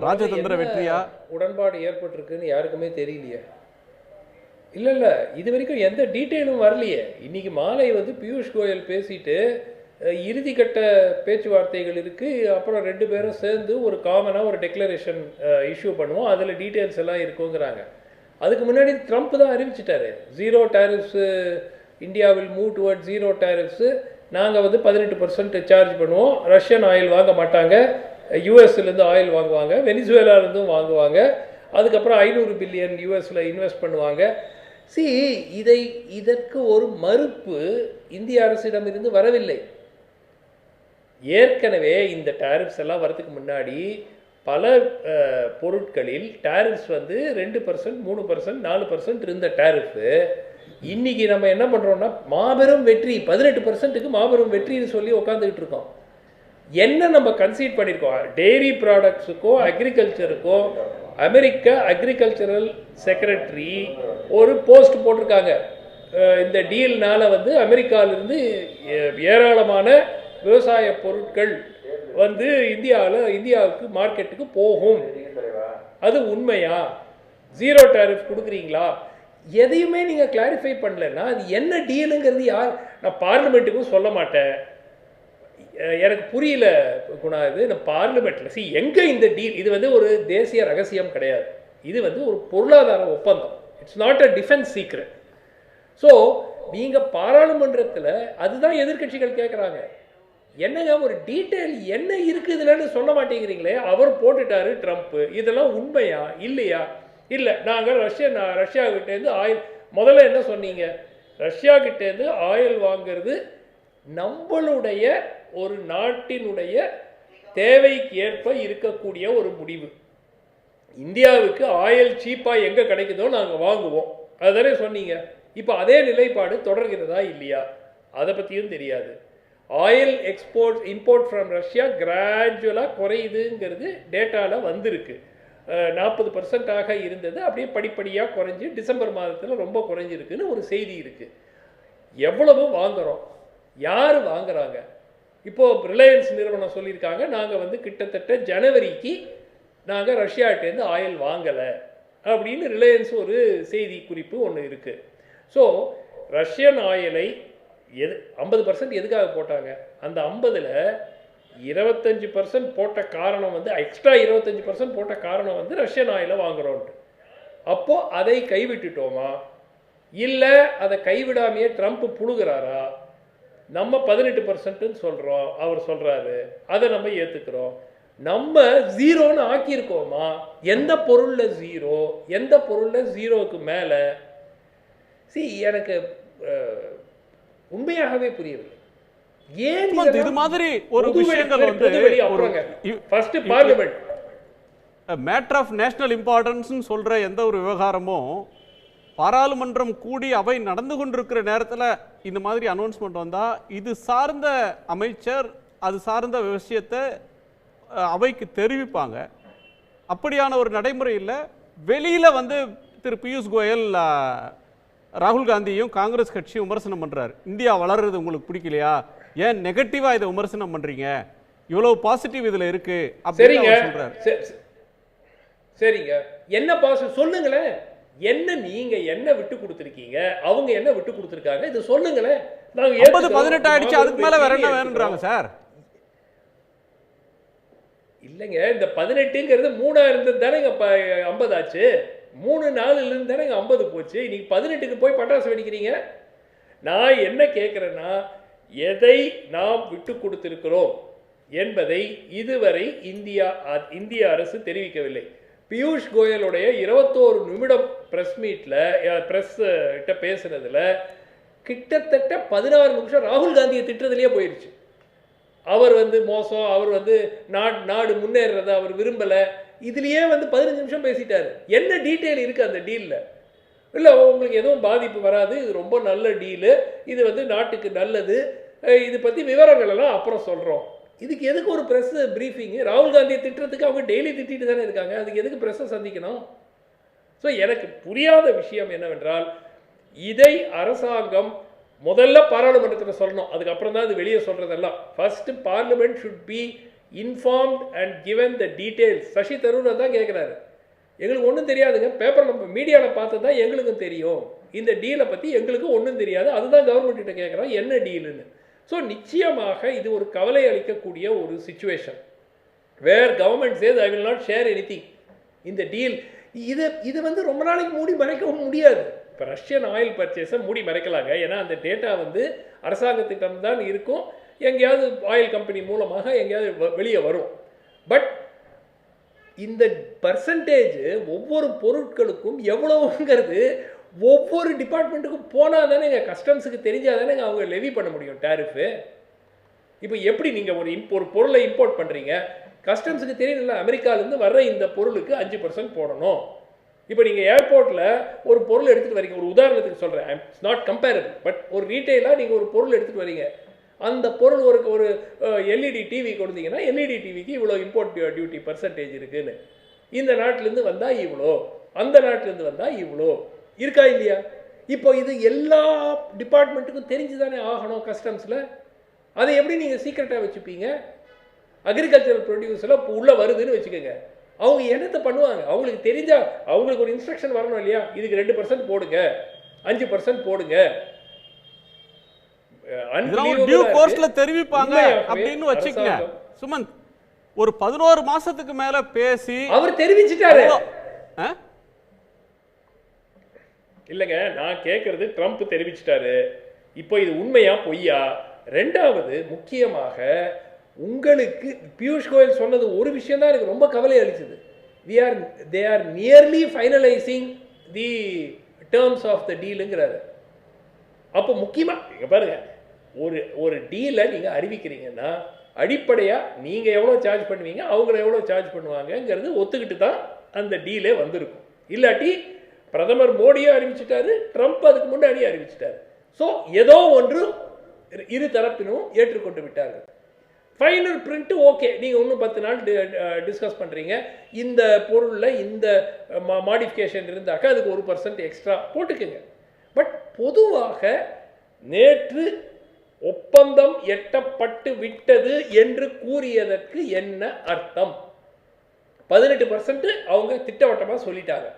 ராஜதந்திர வெற்றியா உடன்பாடு ஏற்பட்டிருக்குன்னு யாருக்குமே தெரியலையே. இல்லை இது வரைக்கும் எந்த டீட்டெயிலும் வரலையே. இன்னைக்கு மாலை வந்து பியூஷ் கோயல் பேசிட்டு இறுதிக்கட்ட பேச்சுவார்த்தைகள் இருக்குது, அப்புறம் 2 பேரும் சேர்ந்து ஒரு காமனாக ஒரு டெக்ளரேஷன் இஷ்யூ பண்ணுவோம், அதில் டீட்டெயில்ஸ் எல்லாம் இருக்குங்கிறாங்க. அதுக்கு முன்னாடி ட்ரம்ப் தான் அறிவிச்சிட்டாரு 0 டேரிஃப்ஸு, இந்தியாவில் மூவ் டுவர்ட் 0 டேரிஃப்ஸு, நாங்கள் வந்து 18% சார்ஜ் பண்ணுவோம், ரஷ்யன் ஆயில் வாங்க மாட்டாங்க, யூஎஸ்லேருந்து ஆயில் வாங்குவாங்க, வெனிசுவேலாலேருந்தும் வாங்குவாங்க, அதுக்கப்புறம் 500 பில்லியன் யூஎஸில் இன்வெஸ்ட் பண்ணுவாங்க. இதற்கு ஒரு மறுப்பு இந்திய அரசிடமிருந்து வரவில்லை. ஏற்கனவே இந்த டேரிஃப்ஸ் எல்லாம் வரதுக்கு முன்னாடி பல பொருட்களில் டேரிஃப்ஸ் வந்து 2%, 3%, 4% இருந்த டேரிஃபு இன்னைக்கு நம்ம என்ன பண்ணுறோம்னா மாபெரும் வெற்றி, 18%க்கு மாபெரும் வெற்றின்னு சொல்லி உட்காந்துக்கிட்டு இருக்கோம். என்ன நம்ம கன்சீட் பண்ணியிருக்கோம்? டெய்ரி ப்ராடக்ட்ஸுக்கோ அக்ரிகல்ச்சருக்கோ அமெரிக்க அக்ரிகல்ச்சரல் செக்ரட்டரி ஒரு போஸ்ட் போட்டிருக்காங்க. இந்த டீல்னால வந்து அமெரிக்காவிலிருந்து ஏராளமான விவசாய பொருட்கள் வந்து இந்தியாவுக்கு மார்க்கெட்டுக்கு போகும், அது உண்மையா? 0 டேரிஃப் கொடுக்குறீங்களா? எதையுமே நீங்கள் கிளாரிஃபை பண்ணலன்னா அது என்ன டீலுங்கிறது நான் பார்லிமெண்ட்டுக்கும் சொல்ல மாட்டேன். எனக்கு புரியல குணா, இது நான் பார்லிமெண்ட்டில் எங்கே இந்த டீல்? இது வந்து ஒரு தேசிய ரகசியம் கிடையாது, இது வந்து ஒரு பொருளாதார ஒப்பந்தம். It's not a defence secret. So நீங்கள் பாராளுமன்றத்தில் அதுதான் எதிர்கட்சிகள் கேட்குறாங்க, என்னங்க ஒரு டீட்டெயில் என்ன இருக்குதுன்னு சொல்ல மாட்டேங்கிறீங்களே. அவர் போட்டுட்டாரு ட்ரம்ப், இதெல்லாம் உண்மையா இல்லையா? இல்லை, நாங்கள் ரஷ்யா கிட்டேருந்து ஆயில், முதல்ல என்ன சொன்னீங்க, ரஷ்யா கிட்டேருந்து ஆயில் வாங்கிறது நம்மளுடைய ஒரு நாட்டினுடைய தேவைக்கு ஏற்ப இருக்கக்கூடிய ஒரு முடிவு. இந்தியாவுக்கு ஆயில் சீப்பாக எங்கே கிடைக்குதோ நாங்கள் வாங்குவோம், அதுதானே சொன்னீங்க. இப்போ அதே நிலைப்பாடு தொடர்கிறதா இல்லையா? அதை பற்றியும் தெரியாது. ஆயில் இம்போர்ட் ஃப்ரம் ரஷ்யா கிராஜுவலாக குறையுதுங்கிறது டேட்டாவில் வந்திருக்கு. 40% இருந்தது, அப்படியே படிப்படியாக குறைஞ்சி டிசம்பர் மாதத்தில் ரொம்ப குறைஞ்சிருக்குன்னு ஒரு செய்தி இருக்குது. எவ்வளவு வாங்குகிறோம், யார் வாங்குறாங்க? இப்போது ரிலையன்ஸ் நிறுவனம் சொல்லியிருக்காங்க, நாங்கள் வந்து கிட்டத்தட்ட ஜனவரிக்கு நாங்கள் ரஷ்யாட்டேருந்து ஆயில் வாங்கலை அப்படின்னு ரிலையன்ஸ் ஒரு செய்தி குறிப்பு ஒன்று இருக்குது. ஸோ ரஷ்யன் ஆயிலை 50% எதுக்காக போட்டாங்க? அந்த 50ல் 25% போட்ட காரணம் வந்து, எக்ஸ்ட்ரா 25% போட்ட காரணம் வந்து ரஷ்யன் ஆயிலை வாங்குறோன்ட்டு. அப்போது அதை கைவிட்டுட்டோமா, இல்லை அதை கைவிடாமையே ட்ரம்ப் புழுகிறாரா? நம்ம 18% சொல்கிறோம், அவர் சொல்கிறாரு, அதை நம்ம ஏற்றுக்கிறோம். நம்ம 0ன்னு ஆக்கியிருக்கோமா? எந்த பொருளில் 0, எந்த பொருளில் 0க்கு மேலே? எனக்கு உண்மையாகவே புரியவில்லை. ஏன் இது மாதிரி ஒரு விஷயங்கள் வந்து first parliament matter of national importance சொல்ற எந்த ஒரு விவகாரமும் பாராளுமன்றம் கூடி அவை நடந்து கொண்டிருக்கிற நேரத்தில் இந்த மாதிரி அனௌன்ஸ்மெண்ட் வந்தால் இது சார்ந்த அமைச்சர் அது சார்ந்த விஷயத்தை அவைக்கு தெரிவிப்பாங்க. அப்படியான ஒரு நடைமுறை இல்லை. வெளியில் வந்து திரு பியூஷ் கோயல் ராகுல் காந்தியும் காங்கிரஸ் கட்சியும் விமர்சனம் பண்ணுறாரு. இந்தியா வளர்றது உங்களுக்கு பிடிக்கலையா, ஏன் நெகட்டிவாக இதை விமர்சனம் பண்ணுறீங்க, இவ்வளோ பாசிட்டிவ் இதில் இருக்கு அப்படின்னு சொல்கிறாரு. சரிங்க, என்ன பாசிட்டிவ் சொல்லுங்களேன். என்ன நீங்க என்ன விட்டு கொடுத்துருக்கீங்க, அவங்க என்ன விட்டு கொடுத்துருக்காங்க, இது சொல்லுங்களேன். 18 ஆயிடுச்சு, அதுக்கு மேல வேற என்ன வேணும்ன்றாங்க சார். இல்லைங்க, இந்த 18ங்கிறது 3 இருந்தது தானே 50 ஆச்சு. 3-4 இருந்து தானே 50 போச்சு. இன்னைக்கு 18க்கு போய் பட்டாசு வெடிக்கிறீங்க. நான் என்ன கேட்குறேன்னா, எதை நாம் விட்டு கொடுத்திருக்கிறோம் என்பதை இதுவரை இந்திய அரசு தெரிவிக்கவில்லை. பியூஷ் கோயலுடைய 21 நிமிடம் ப்ரெஸ் மீட்டில் ப்ரெஸ் கிட்ட பேசுனதுல கிட்டத்தட்ட 16 நிமிஷம் ராகுல் காந்தியை திட்டுறதுலேயே போயிடுச்சு. அவர் வந்து மோசம், அவர் வந்து நாடு முன்னேறத அவர் விரும்பலை, இதுலேயே வந்து 15 நிமிஷம் பேசிட்டாரு. என்ன டீட்டெயில் இருக்குது அந்த டீலில்? இல்லை, உங்களுக்கு எதுவும் பாதிப்பு வராது, இது ரொம்ப நல்ல டீலு, இது வந்து நாட்டுக்கு நல்லது, இது பற்றி விவரங்கள் எல்லாம் அப்புறம் சொல்கிறோம். இதுக்கு எதுக்கு ஒரு ப்ரெஸ் ப்ரீஃபிங்கு? ராகுல் காந்தியை திட்டுறதுக்கு அவங்க டெய்லி திட்டிட்டு தானே இருக்காங்க, அதுக்கு எதுக்கு ப்ரெஸ்ஸை சந்திக்கணும்? ஸோ எனக்கு புரியாத விஷயம் என்னவென்றால், இதை அரசாங்கம் முதல்ல பாராளுமன்றத்தில் சொல்லணும், அதுக்கப்புறம் தான் அது வெளியே சொல்கிறதெல்லாம். First parliament should be informed and given the details. Shashi Tharoor தான் கேட்குறாரு. எங்களுக்கு ஒன்றும் தெரியாதுங்க, பேப்பரில் மீடியாவில் பார்த்து தான் எங்களுக்கும் தெரியும், இந்த டீலை பற்றி எங்களுக்கு ஒன்றும் தெரியாது, அதுதான் கவர்மெண்ட் கிட்ட கேட்குறோம் என்ன டீலுன்னு. ஸோ நிச்சயமாக இது ஒரு கவலை அளிக்கக்கூடிய ஒரு situation. Where government says I will not share anything இந்த டீல். இது வந்து ரொம்ப நாளைக்கு மூடி மறைக்கவும் முடியாது. இப்போ ரஷ்யன் ஆயில் பர்ச்சேஸை மூடி மறைக்கலாங்க, ஏன்னா அந்த டேட்டா வந்து அரசாங்கத்திடம் தான் இருக்கும், எங்கேயாவது ஆயில் கம்பெனி மூலமாக எங்கேயாவது வெளியே வரும். பட் இந்த பர்சன்டேஜ் ஒவ்வொரு பொருட்களுக்கும் எவ்வளவுங்கிறது ஒவ்வொரு டிபார்ட்மெண்ட்டுக்கும் போனால் தானே கஸ்டம்ஸுக்கு தெரிஞ்சால் தானே அவங்க லெவி பண்ண முடியும் டேரிஃபு. இப்போ எப்படி நீங்கள் ஒரு பொருளை இம்போர்ட் பண்ணுறீங்க, கஸ்டம்ஸுக்கு தெரியல அமெரிக்காவிலேருந்து வர்ற இந்த பொருளுக்கு 5% போடணும். இப்போ நீங்கள் ஏர்போர்ட்டில் ஒரு பொருள் எடுத்துகிட்டு வரீங்க, ஒரு உதாரணத்துக்கு சொல்கிறேன், இட்ஸ் நாட் கம்பேரபிள், பட் ஒரு ரீட்டெயிலாக நீங்கள் ஒரு பொருள் எடுத்துகிட்டு வரீங்க, அந்த பொருள் ஒரு எல்இடி டிவி கொடுத்தீங்கன்னா எல்இடி டிவிக்கு இவ்வளோ இம்போர்ட் டியூட்டி பர்சன்டேஜ் இருக்குன்னு, இந்த நாட்டிலேருந்து வந்தால் இவ்வளோ, அந்த நாட்டிலேருந்து வந்தால் இவ்வளோ இருக்கா இல்லையா? இப்போ இது எல்லா டிபார்ட்மெண்ட்டுக்கும் தெரிஞ்சு தானே ஆகணும் கஸ்டம்ஸில். அதை எப்படி நீங்கள் சீக்ரெட்டாக வச்சுப்பீங்க? அக்ரிகல்ச்சரல் ப்ரொடியூஸில் இப்போ உள்ளே வருதுன்னு வச்சுக்கோங்க, அவங்க என்னத்தை பண்ணுவாங்க? அவங்களுக்கு தெரிஞ்சால் அவங்களுக்கு ஒரு இன்ஸ்ட்ரக்ஷன் வரணும் இல்லையா, இதுக்கு 2% போடுங்க, 5% போடுங்க, தெரிவிப்பாங்க அப்படின்னு வச்சுக்கங்க. சுமந்த், ஒரு 11 மாசத்துக்கு மேல பேசி அவர் தெரிவிச்சிட்டாரு இல்லைங்க. நான் கேட்கறது ட்ரம்ப் தெரிவிச்சிட்டாரு. இப்போ இது உண்மையா பொய்யா? ரெண்டாவது முக்கியமாக உங்களுக்கு பியூஷ் கோயல் சொன்னது ஒரு விஷயம் தான் எனக்கு ரொம்ப கவலை அளிச்சது. they are nearly finalizing the terms of the dealங்கிறாரு. அப்போ முக்கியமாக இங்கே பாருங்க, ஒரு டீலை நீங்கள் அறிவிக்கிறீங்கன்னா அடிப்படையாக நீங்கள் எவ்வளோ சார்ஜ் பண்ணுவீங்க, அவங்கள எவ்வளோ சார்ஜ் பண்ணுவாங்கங்கிறது ஒத்துக்கிட்டு தான் அந்த டீலே வந்திருக்கும். இல்லாட்டி பிரதமர் மோடியே அறிவிச்சிட்டாரு, ட்ரம்ப் அதுக்கு முன்னாடியே அறிவிச்சிட்டாரு. ஸோ ஏதோ ஒன்று இரு தரப்பினும் ஏற்றுக்கொண்டு விட்டார்கள். ஃபைனல் பிரிண்ட் ஓகே, நீங்கள் இன்னும் 10 நாள் டிஸ்கஸ் பண்ணுறீங்க, இந்த பொருளில் இந்த மாடிஃபிகேஷன் இருந்தாக்கா அதுக்கு 1% எக்ஸ்ட்ரா போட்டுக்குங்க. பட் பொதுவாக நேற்று ஒப்பந்தம் எட்டப்பட்டு விட்டது என்று கூறியதற்கு என்ன அர்த்தம்? 18% அவங்க திட்டவட்டமாக சொல்லிட்டாங்க,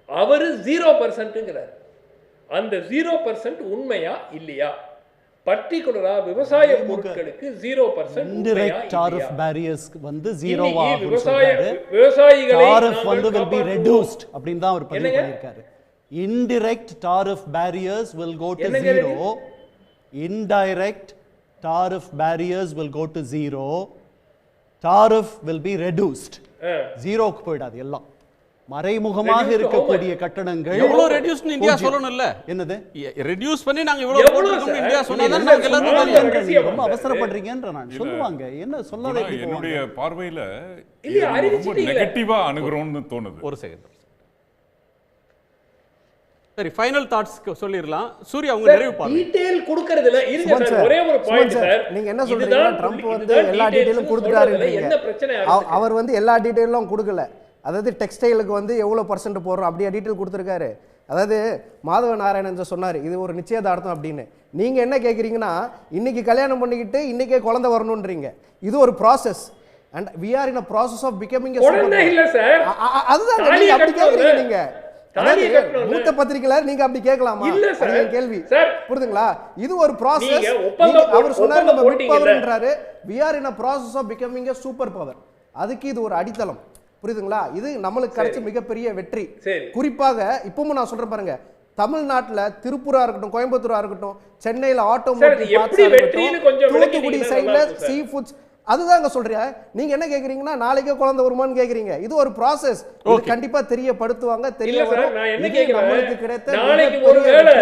அவர் 0%ங்கிறார். அந்த 0% உண்மையா இல்லையா? பர்டிகுலரா விவசாய பொருட்களுக்கு 0% indirect tariff barriers வந்து 0 ஆகும். விவசாயிகளை tariff வந்து will be reduced அப்படினு தான் அவர் பதிவு பண்ணிருக்காரு. indirect tariff barriers will go to 0. indirect tariff barriers will go to 0. tariff will be reduced. 0 க்கு போய்டாது எல்லாம். மறைமுகமாக இருக்கக்கூடிய கட்டணங்கள் எவ்வளவு ரெடியூஸ்னு இந்தியா சொல்லணும் இல்ல? என்னது ரெடியூஸ் பண்ணி நாங்க இவ்வளவு போட்டுறோம் இந்தியா சொன்னாதான் நமக்கு எல்லாரும் தெரியும். ரொம்ப அவசரப்படுறீங்கன்ற நான் சொல்லுவாங்க. என்ன சொல்லாத என்னுடைய பார்வையில ரொம்ப நெகட்டிவா அணுகுறோம்னு தோணுது. ஒரு செகண்ட். சரி, ஃபைனல் தாட்ஸ் சொல்லிரலாம். சூர்யா உங்க நிறைவு பாருங்க. டீடைல் கொடுக்கிறதுல இருங்க சார், ஒரே ஒரு பாயிண்ட் சார். நீங்க என்ன சொல்றீங்க? ட்ரம்ப் வந்து எல்லா டீடைலும் கொடுத்துட்டாருன்றீங்க. என்ன பிரச்சனை? அவர் வந்து எல்லா டீடைலும் கொடுக்கல. அதாவது டெக்ஸ்டைலுக்கு வந்து எவ்வளோ % போடுறோம் அப்படியே டீட்டெயில் கொடுத்துருக்காரு. அதாவது மாதவ நாராயணன் சொன்னார் இது ஒரு நிச்சயதார்த்தம் அப்படின்னு. நீங்கள் என்ன கேட்குறீங்கன்னா இன்னைக்கு கல்யாணம் பண்ணிக்கிட்டு இன்னைக்கே குழந்தை வரணுன்றீங்க. இது ஒரு process and we are in a process of becoming அதுதான் அப்படி கேட்குறீங்க. நீங்க மூத்த பத்திரிகையாளர், நீங்க அப்படி கேட்கலாமா? கேள்வி புரியுதுங்களா? இது ஒரு ப்ராசஸ். அவர் சொன்னார் நம்ம பிக் பவர்ன்றாரு. We are in a process of becoming a super power. அதுக்கு இது ஒரு அடித்தளம். புரியுதுங்களா? இது நம்மளுக்கு கிடைச்ச மிகப்பெரிய வெற்றி. குறிப்பாக இப்பவும் நான் சொல்றேன் பாருங்க, தமிழ்நாட்டில் திருப்பூரா இருக்கட்டும், கோயம்புத்தூரா இருக்கட்டும், சென்னையில் ஆட்டோமோட்டிவ், தூத்துக்குடி சைட்ல சீ ஃபுட்ஸ், அதுதாங்க சொல்றேன். நீங்க என்ன கேக்குறீங்கன்னா நாளைக்கே குழந்தை வருமான்னு கேக்குறீங்க. இது ஒரு ப்ராசஸ். இது கண்டிப்பா தெரியப்படுத்துவாங்க, தெரிய வரும். நம்மளுக்கு கிடைத்த நாளைக்கு ஒருவேளை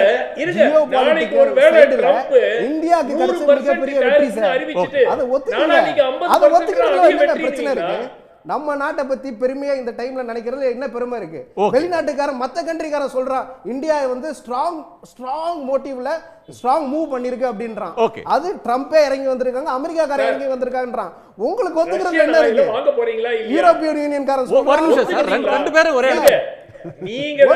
இந்தியாவுக்கு கிடைச்ச மிகப்பெரிய வெற்றி சார். அதை ஒத்துக்கிறதுல பிரச்சனை இருக்கு. நம்ம நாட்டை பத்தி பெருமையா இந்த டைம்ல நினைக்கிறது என்ன பெருமை இருக்கு? வெளிநாட்டுக்காரன் மத்த கண்ட்ரிக்காரன் சொல்றான் இந்தியா வந்து ஸ்ட்ராங் மோட்டிவ்ல ஸ்ட்ராங் மூவ் பண்ணிருக்கு அப்படின்றான். அது ட்ரம்பே இறங்கி வந்திருக்காங்க, அமெரிக்காக்காரன் இறங்கி வந்திருக்காங்கன்றான். உங்களுக்கு ஒத்துக்கிறது என்ன இருக்கு? யூரோப்பியன் யூனியன்காரன் சொல்றான். ரெண்டு பேரும் ஒரே நீங்க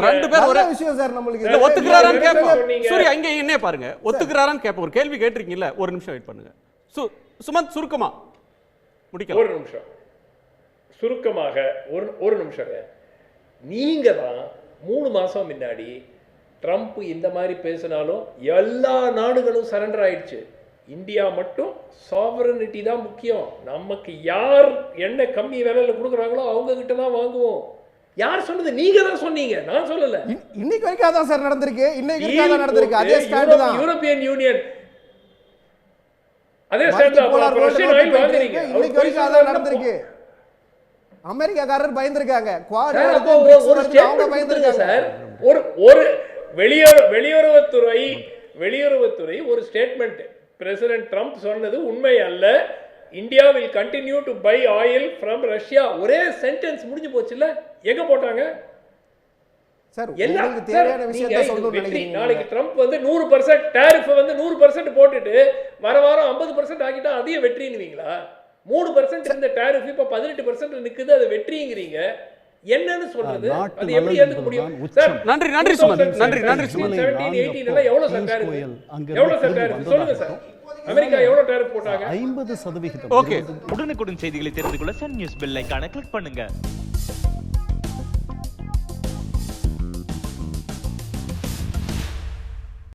ரெண்டு பேரும் ஒரே விஷயம் சார். நம்மளுக்கு ஒத்துக்கிறாரான்னு கேட்போம். சூர்யா இங்க என்ன பாருங்க, ஒத்துக்கிறாரான்னு கேட்போம். ஒரு கேள்வி கேட்டிருக்கீங்கல்ல, ஒரு நிமிஷம் வெயிட் பண்ணுங்க. சுமந்த் சுருக்கமா முடிக்கலாம். ஒரு நிமிஷம் சுருக்கமாக ஒரு நிமிஷம். நீங்க தான் 3 மாசம் முன்னாடி ட்ரம்ப் இந்த மாதிரி பேசினாலும் எல்லா நாடுகளும் சரண்டர் ஆயிடுச்சு, இந்தியா மட்டும் சாவரனிட்டி தான் முக்கியம், நமக்கு யார் என்ன கம்மி விலையில கொடுக்குறாங்களோ அவங்க கிட்ட தான் வாங்குவோம். யார் சொன்னது? நீங்க தான் சொன்னீங்க, நான் சொல்லல. இன்னைக்கு வரைக்கும் அதான் சார் நடந்திருக்கு. இன்னைக்கு வரைக்கும் அதான் நடந்திருக்கு. அதே ஸ்டாண்ட் தான். யூரோப்பியன் யூனியன் அதே ஸ்டாண்ட் தான். ரஷ்யன் ஆயில் வாங்குறீங்க, இன்னைக்கு வரைக்கும் அதான் நடந்திருக்கு. அமெரிக்காக்காரர் பயந்துருக்காங்க. குவாட் ஒரு அவங்க பயந்துருக்காங்க சார். ஒரு வெளியுறவுத்துறை ஒரு ஸ்டேட்மெண்ட், பிரசிடென்ட் ட்ரம்ப் சொன்னது உண்மை அல்ல, India will continue to buy oil from Russia. ஒரே சென்டென்ஸ் முடிஞ்சு போச்சுல்ல. எங்க போட்டாங்க சார்? உங்களுக்கு தேவையான விஷயத்தை சொல்லணும்னு நினைக்கிறீங்க. நாளைக்கு ட்ரம்ப் வந்து 100% டாரிஃப் வந்து 100% போட்டுட்டு வர வாரம் 50% ஆக்கிட்டா அதையும் வெற்றின்னுவீங்களா? 3% இருந்த டாரிஃப் இப்ப 18% நிக்குது, அது வெற்றிங்கிறீங்க. என்னன்னு சொல்றது? அது எப்படி ஏத்துக்க முடியும் சார்? நன்றி சுமன். நன்றி 17, 18 எல்லாம் எவ்வளவு சார் டாரிஃப்? எவ்வளவு சார் டாரிஃப் சொல்லுங்க சார். அமெரிக்கா எவ்வளவு டாரிஃப் போட்டாங்க? 50%. ஓகே. உடனுக்குடன் செய்திகளை தெரிந்து கொள்ள சன் நியூஸ் பெல் ஐகானை கிளிக் பண்ணுங்க.